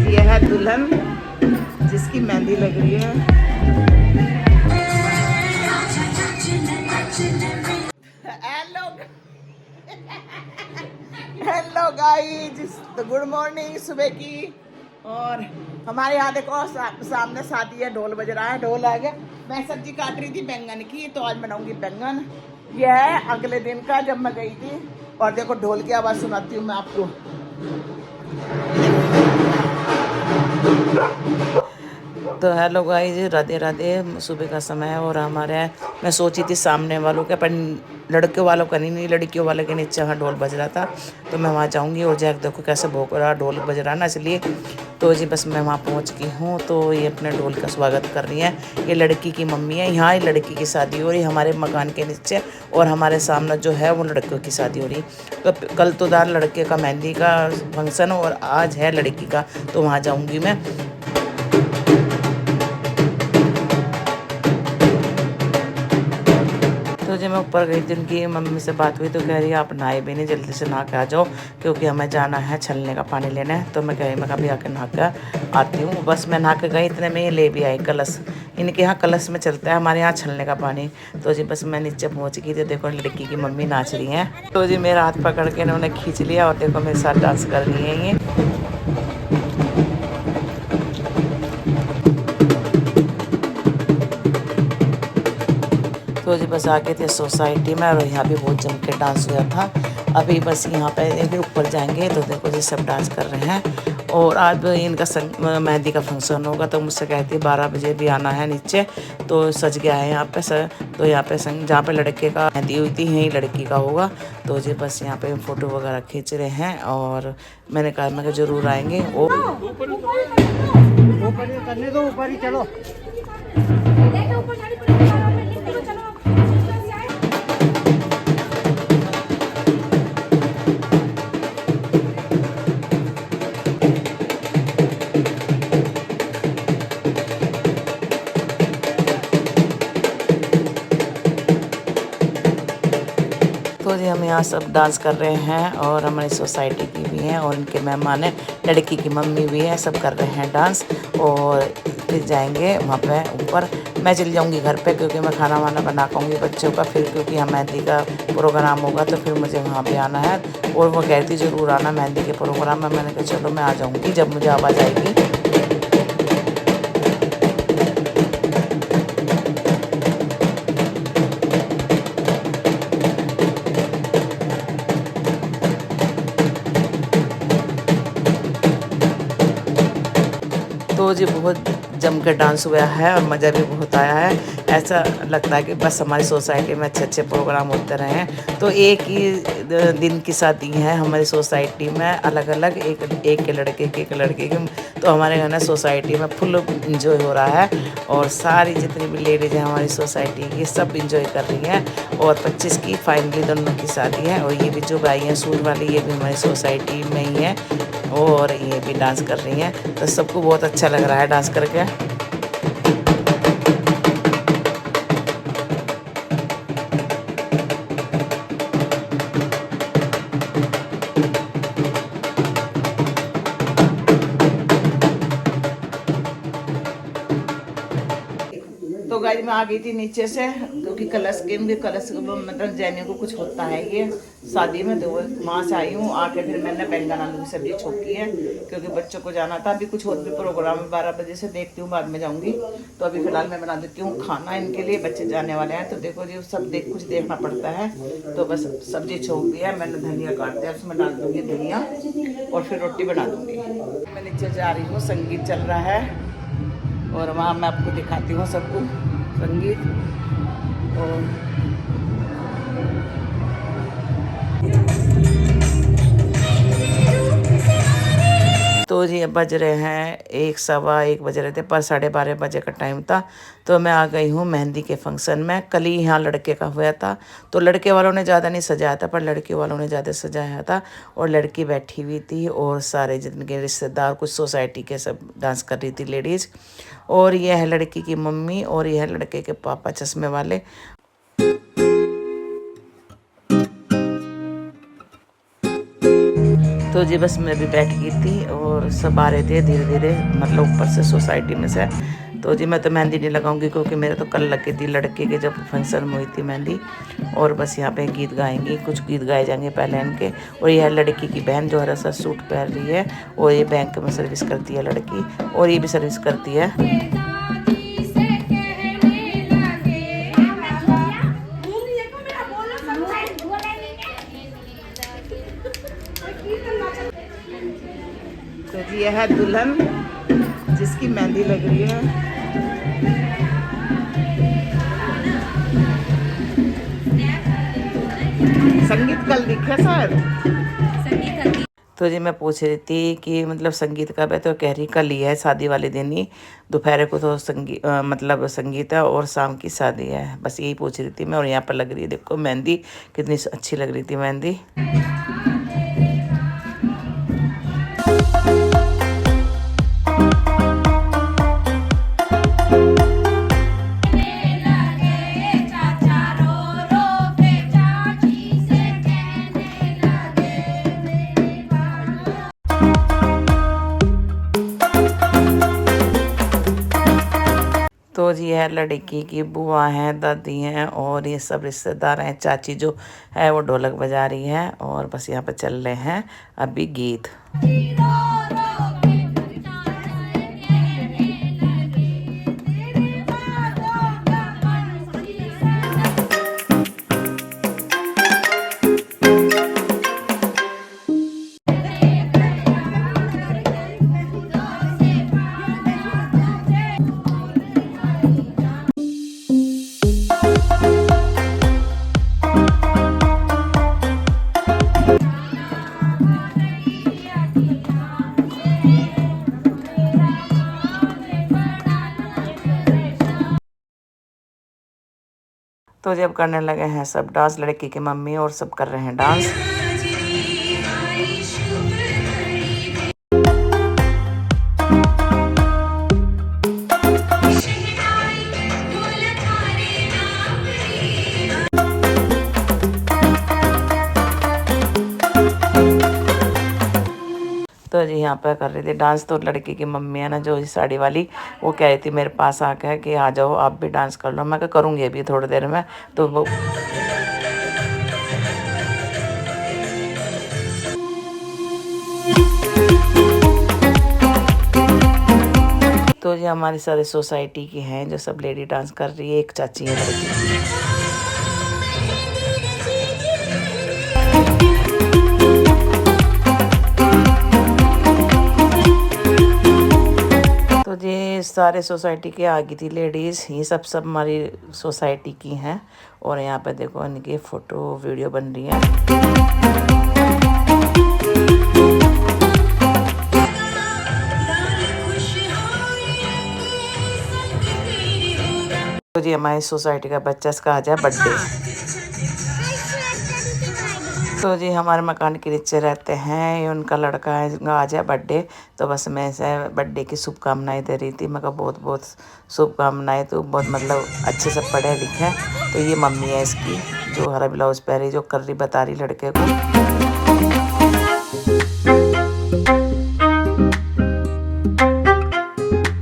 ये है दुल्हन जिसकी मेहंदी लग रही है। हेलो हेलो गाइस, तो गुड मॉर्निंग सुबह की। और हमारे यहाँ देखो सामने शादी है, ढोल बज रहा है, ढोल आ गया। मैं सब्जी काट रही थी बैंगन की, तो आज बनाऊंगी बैंगन। यह है अगले दिन का जब मैं गई थी। और देखो ढोल की आवाज़ सुनाती हूँ मैं आपको। तो हेलो गाइस, राधे राधे। सुबह का समय है और हमारे मैं सोची थी सामने वालों के, पर लड़के वालों का नहीं, लड़कियों वाले के नीचे वहाँ ढोल बज रहा था, तो मैं वहाँ जाऊँगी। और जैक देखो कैसे भोग रहा, ढोल बज रहा ना, इसलिए तो जी बस मैं वहाँ पहुँच गई हूँ। तो ये अपने ढोल का स्वागत कर रही है। ये लड़की की मम्मी है, यहाँ लड़की की शादी हो रही है हमारे मकान के नीचे, और हमारे सामने जो है वो लड़कियों की शादी हो रही। तो कल तो दार लड़के का मेहंदी का फंक्शन और आज है लड़की का, तो वहाँ जाऊँगी मैं। तो जब मैं ऊपर गई थी, उनकी मम्मी से बात हुई तो कह रही है आप नहाए भी नहीं, जल्दी से नहा के आ जाओ क्योंकि हमें जाना है छलने का पानी लेने। तो मैं कही मैं कभी आके नहा कर आती हूँ। बस मैं नहा के गई, इतने में ये ले भी आई कलश। इनके यहाँ कलश में चलता है, हमारे यहाँ छलने का पानी। तो जी बस मैं नीचे पहुँच गई, तो देखो लड़की की मम्मी नाच रही हैं। तो जी मेरा हाथ पकड़ के इन्होंने खींच लिया और देखो मेरे साथ डांस कर रही हैं ये। तो जी बस आके थे सोसाइटी में, और यहाँ भी बहुत जम के डांस हुआ था। अभी बस यहाँ पे ऊपर जाएंगे तो देखो जी सब डांस कर रहे हैं। और आज इनका मेहंदी का फंक्शन होगा, तो मुझसे कहती 12 बजे भी आना है नीचे। तो सज गया है यहाँ पे तो यहाँ पे जहाँ पे लड़के का मेहंदी हुई थी यहीं लड़की का होगा। तो जी बस यहाँ पे फ़ोटो वगैरह खींच रहे हैं, और मैंने कहा ज़रूर आएंगे। करने दो, ऊपर ही चलो। तो जी हम यहाँ सब डांस कर रहे हैं, और हमारी सोसाइटी की भी हैं, और इनके मेहमान हैं, लड़की की मम्मी भी है, सब कर रहे हैं डांस। और फिर जाएंगे वहाँ पे ऊपर। मैं चली जाऊँगी घर पे क्योंकि मैं खाना वाना बना पाऊँगी बच्चों का, फिर क्योंकि यहाँ मेहंदी का प्रोग्राम होगा तो फिर मुझे वहाँ पे आना है। और वो कहती ज़रूर आना मेहंदी के प्रोग्राम में। मैंने कहा चलो मैं आ जाऊँगी जब मुझे आवाज़ आएगी। तो जी बहुत जम कर डांस हुआ है और मज़ा भी बहुत आया है। ऐसा लगता है कि बस हमारी सोसाइटी में अच्छे अच्छे प्रोग्राम होते रहे हैं। तो एक ही दिन की शादी है हमारी सोसाइटी में, अलग अलग, एक के लड़के की, एक लड़के की। तो हमारे घर में सोसाइटी में फुल इंजॉय हो रहा है, और सारी जितनी भी लेडीज़ हैं हमारी सोसाइटी की सब इंजॉय कर रही हैं। और 25 की फाइनली दोनों की शादी है। और ये भी जो गाई हैं सूर वाली, ये भी हमारी सोसाइटी में ही है, और ये भी डांस कर रही हैं। तो सबको बहुत अच्छा लग रहा है डांस करके। तो गाइस मैं आ गई थी नीचे से, क्योंकि कलश मतलब जैनियों को कुछ होता है ये शादी में, तो वहाँ से आई हूँ। आके फिर मैंने बैंगन आलू की सब्जी छोकी है क्योंकि बच्चों को जाना था। अभी कुछ और भी प्रोग्राम है, 12 बजे से देखती हूँ, बाद में जाऊँगी। तो अभी फिलहाल मैं बना देती हूँ खाना इनके लिए, बच्चे जाने वाले हैं। तो देखो जी सब कुछ देखना पड़ता है। तो बस सब्जी छोक दी है मैंने, धनिया काट दिया, उसमें डाल दूँगी धनिया, और फिर रोटी बना दूँगी। मैं नीचे जा रही हूँ, संगीत चल रहा है, और वहाँ मैं आपको दिखाती हूँ सबको संगीत। और तो जी अब बज रहे हैं 1 बज रहे थे, पर 12:30 बजे का टाइम था। तो मैं आ गई हूँ मेहंदी के फंक्शन में। कल ही यहाँ लड़के का हुआ था, तो लड़के वालों ने ज़्यादा नहीं सजाया था, पर लड़की वालों ने ज़्यादा सजाया था। और लड़की बैठी हुई थी और सारे जिनके रिश्तेदार, कुछ सोसाइटी के सब डांस कर रही थी लेडीज़। और यह है लड़की की मम्मी और यह है लड़के के पापा चश्मे वाले। तो जी बस मैं भी बैठ गई थी और सब आ रहे थे धीरे धीरे, मतलब ऊपर से सोसाइटी में से। तो जी मैं तो मेहंदी नहीं लगाऊंगी क्योंकि मेरे तो कल लगी थी लड़के के जब फंक्शन में हुई थी मेहंदी। और बस यहाँ पे गीत गाएंगी, कुछ गीत गाए जाएंगे पहले इनके। और यह लड़की की बहन जो हरा सा सूट पहन रही है, और ये बैंक में सर्विस करती है लड़की, और ये भी सर्विस करती है। तो जी यह है दुल्हन जिसकी मेहंदी लग रही है। संगीत कल दिखे सर। तो जी मैं पूछ रही थी कि मतलब संगीत कब है, तो कह रही कल ही है, शादी वाले दिन ही। दोपहर को तो मतलब संगीत है और शाम की शादी है। बस यही पूछ रही थी मैं। और यहाँ पर लग रही है, देखो मेहंदी कितनी अच्छी लग रही थी मेहंदी। तो जी है लड़की की बुआ हैं, दादी हैं और ये सब रिश्तेदार हैं। चाची जो है वो ढोलक बजा रही है। और बस यहाँ पे चल रहे हैं अभी गीत। तो जब करने लगे हैं सब डांस, लड़की की मम्मी और सब कर रहे हैं डांस। तो जी यहाँ पर कर रही थी डांस। तो लड़की की मम्मी है ना जो साड़ी वाली, वो कह रही थी मेरे पास आकर कि आ जाओ आप भी डांस कर लो। मैं क्या करूँगी अभी थोड़ी देर में। तो वो तो जी हमारी सारी सोसाइटी की हैं जो सब लेडी डांस कर रही है। एक चाची है लड़की। तो जी सारे सोसाइटी के आगे थी लेडीज़, ये सब हमारी सोसाइटी की हैं। और यहाँ पे देखो इनकी फ़ोटो वीडियो बन रही है। तो जी हमारी सोसाइटी का बच्चा इसका आज है बर्थडे। तो जी हमारे मकान के नीचे रहते हैं, ये उनका लड़का है, आज है बर्थडे। तो बस मैं इसे बर्थडे की शुभकामनाएं दे रही थी। मैं कहा बहुत बहुत शुभकामनाएं, तो बहुत मतलब अच्छे से पढ़े लिखे। तो ये मम्मी है इसकी जो हरा ब्लाउज पहनी, जो कर रही बता रही लड़के को।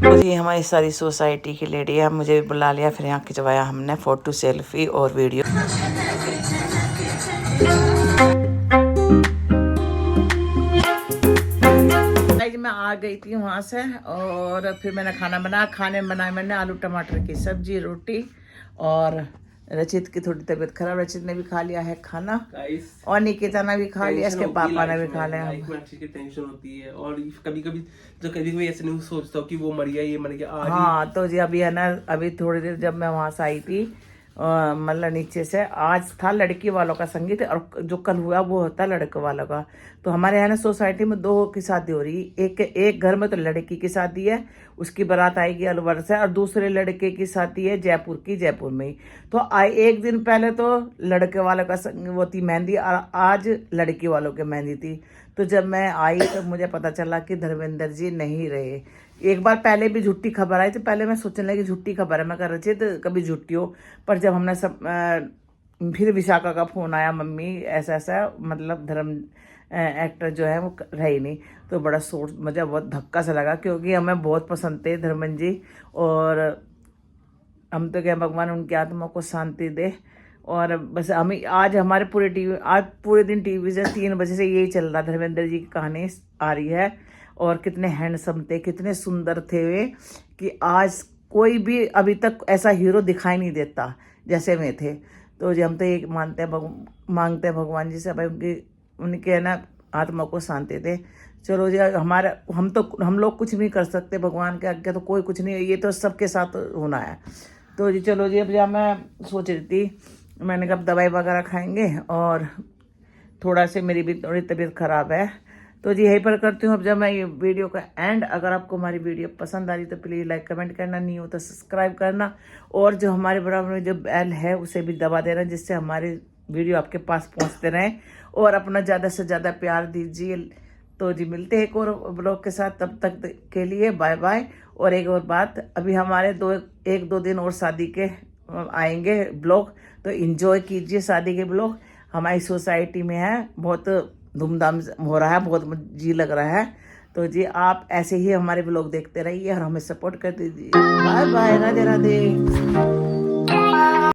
तो ये हमारी सारी सोसाइटी की लेडी है, मुझे भी बुला लिया, फिर यहाँ खिंचवाया हमने फ़ोटो, सेल्फी और वीडियो। मैं आ गई थी वहाँ से और फिर मैंने खाना बनाया। खाने में बनाया मैंने आलू टमाटर की सब्जी, रोटी। और रचित की थोड़ी तबीयत खराब, रचित ने भी खा लिया है खाना और निकिता ने भी खा लिया, इसके पापा ने भी खा लिया। की टेंशन होती है और कभी कभी ऐसे नहीं सोचता हूँ कि वो मर गया, ये मर गया। हाँ तो जी अभी है ना, अभी थोड़ी देर जब मैं वहाँ से आई थी मतलब नीचे से। आज था लड़की वालों का संगीत और जो कल हुआ वो होता लड़के वालों का। तो हमारे यहाँ ना सोसाइटी में 2 की शादी हो रही है। एक घर में तो लड़की की शादी है, उसकी बारात आएगी अलवर से, और दूसरे लड़के की शादी है जयपुर की, जयपुर में ही। तो एक दिन पहले तो लड़के वालों का वो थी मेहंदी, और आज लड़की वालों की मेहंदी थी। तो जब मैं आई तो मुझे पता चला कि धर्मेंद्र जी नहीं रहे। एक बार पहले भी झूठी खबर आई, तो पहले मैं सोचने लगी झूठी खबर है, मैं कर रही तो कभी झूठी हो। पर जब हमने सब फिर विशाखा का फोन आया, मम्मी ऐसा ऐसा, मतलब धर्म एक्टर जो है वो रहे ही नहीं। तो बड़ा सोच, मुझे बहुत धक्का सा लगा, क्योंकि हमें बहुत पसंद थे धर्मेंद्र जी। और हम तो क्या, भगवान उनकी आत्मा को शांति दे। और बस हमें आज हमारे आज पूरे दिन टीवी से 3 बजे से यही चल रहा, धर्मेंद्र जी की कहानी आ रही है। और कितने हैंडसम थे, कितने सुंदर थे वे, कि आज कोई भी अभी तक ऐसा हीरो दिखाई नहीं देता जैसे वे थे। तो जी हम तो ये मानते हैं, मांगते हैं भगवान जी से भाई उनके है ना आत्मा को शांति दे। चलो जी, हमारा हम लोग कुछ नहीं कर सकते, भगवान के आगे तो कोई कुछ नहीं, ये तो सबके साथ होना है। तो जी चलो जी, अब जब मैं सोच रही थी, मैंने कहा दवाई वगैरह खाएंगे, और थोड़ा से मेरी भी थोड़ी तबीयत ख़राब है। तो जी यहीं पर करती हूँ अब जब मैं ये वीडियो का एंड। अगर आपको हमारी वीडियो पसंद आ रही तो प्लीज़ लाइक कमेंट करना, नहीं हो तो सब्सक्राइब करना, और जो हमारे बराबर में जो बेल है उसे भी दबा देना, जिससे हमारे वीडियो आपके पास पहुँचते रहें। और अपना ज़्यादा से ज़्यादा प्यार दीजिए। तो जी मिलते हैं एक और ब्लॉग के साथ, तब तक के लिए बाय बाय। और एक और बात, अभी हमारे 1-2 दिन और शादी के आएंगे ब्लॉग, तो इन्जॉय कीजिए शादी के ब्लॉग। हमारी सोसाइटी में है, बहुत धूमधाम हो रहा है, बहुत जी लग रहा है। तो जी आप ऐसे ही हमारे ब्लॉग देखते रहिए और हमें सपोर्ट कर दीजिए। Bye bye, Radhe Radhe.